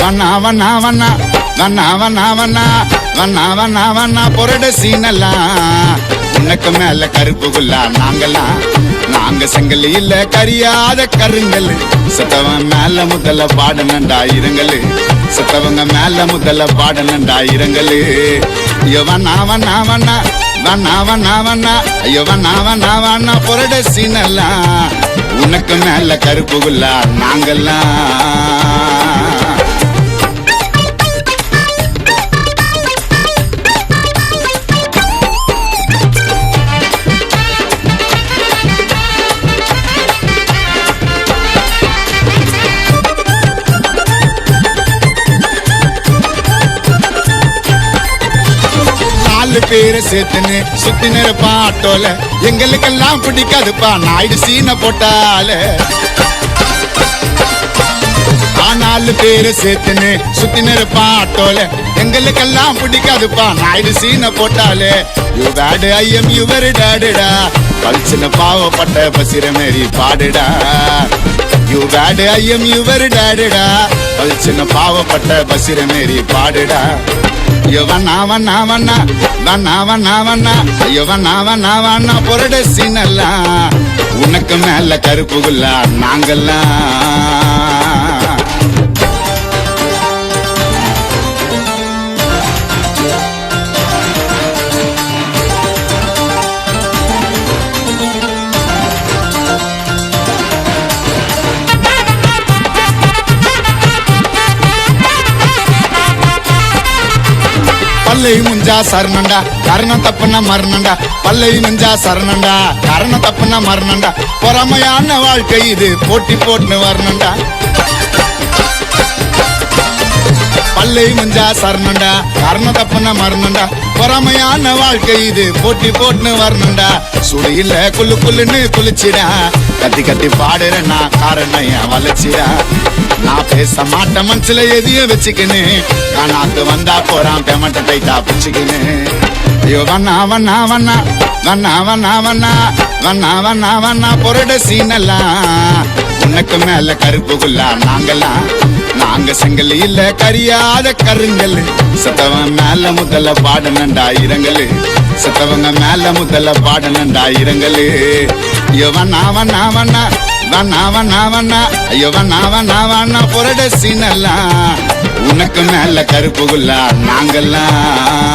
வண்ணா வண்ணா வண்ணா வண்ணா வண்ணா வண்ணா வண்ணா வண்ணா வண்ணா பொரட சீனெல்லாம் உனக்கு மேல கருப்பு குல்லா நாங்கெல்லாம் நாங்க செங்கல் இல்ல கரியாத கருங்கல் செத்தவன் மேல முதல்ல பாடனண்டா இருங்கல் செத்தவங்க மேல முதல்ல பாடனண்டா இருங்கல் வண்ணா வண்ணா வண்ணா வண்ணா வண்ணா வண்ணா ஐயோ வண்ணா வண்ணா வண்ணா பொரட சீனெல்லாம் உனக்கு மேல கருப்பு குல்லா நாங்கெல்லாம் பேரை சேர்த்துன்னு சுத்தி நிறப்பா ஆட்டோல எங்களுக்கெல்லாம் பிடிக்காதுப்பா நாயுடு சீனை போட்டால நாலு பேரை சேர்த்துன்னு சுத்தி நிறப்பா ஆட்டோல எங்களுக்கெல்லாம் பிடிக்காதுப்பா நாயுடு சீனை போட்டாலே யூ பேடு ஐயம் யுவர் டாடுடா பல்சின பாவப்பட்ட பசிர மாரி பாடுடா யூ பேடு ஐயம் யுவர் டாடுடா பல்சின பாவப்பட்ட பசிர மாரி பாடுடா வண்ணா வண்ணா வண்ணா வண்ணா வண்ணா வண்ணா ஐயோ வண்ணா வண்ணா வண்ணா பொரட சீனெல்லாம் உனக்கு மேல கருப்பு குல்லா நாங்கெல்லாம் பல்லை முஞ்சா சரணண்டா கரணம் தப்புனா மரணண்டா பல்லை முஞ்சா சரணண்டா கரணம் தப்புனா மரணண்டா பொறாமையான வாழ்க்கை இது போட்டி போட்டுன்னு வரணுண்டா பல்லை முஞ்சா சரணண்டா கரணம் தப்புனா மரணண்டா பொறாமையான வாழ்க்கை இது போட்டி போட்டுன்னு வரணுண்டா சுடு இல்ல குள்ளு குள்ளுன்னு குளிச்சிடா கத்தி கத்தி பாடுறேன்னா காரணம் என் வளர்ச்சிடா நான் பேச மாட்டேன் மனசுல எதையும் வச்சுக்கின்னு காணாத்து வந்தா போறான் பேமெண்ட் டைட்டா பிச்சுக்கின்னு ஐயோ வண்ணா வண்ணா வண்ணா வண்ணா வண்ணா வண்ணா வண்ணா வண்ணா வண்ணா பொரட சீனெல்லாம் உனக்கு மேல கருப்பு குல்லா நாங்கெல்லாம் நாங்க செங்கல் இல்ல கரியாத கருங்கல் செத்தவன் மேல முதல்ல பாடனண்டா இருங்கல் செத்தவங்க மேல முதல்ல பாடனண்டா இருங்கல் வண்ணா வண்ணா வண்ணா வண்ணா வண்ணா வண்ணா ஐயோ வண்ணா வண்ணா வண்ணா பொரட சீனெல்லாம் உனக்கு மேல கருப்பு குல்லா நாங்கெல்லாம்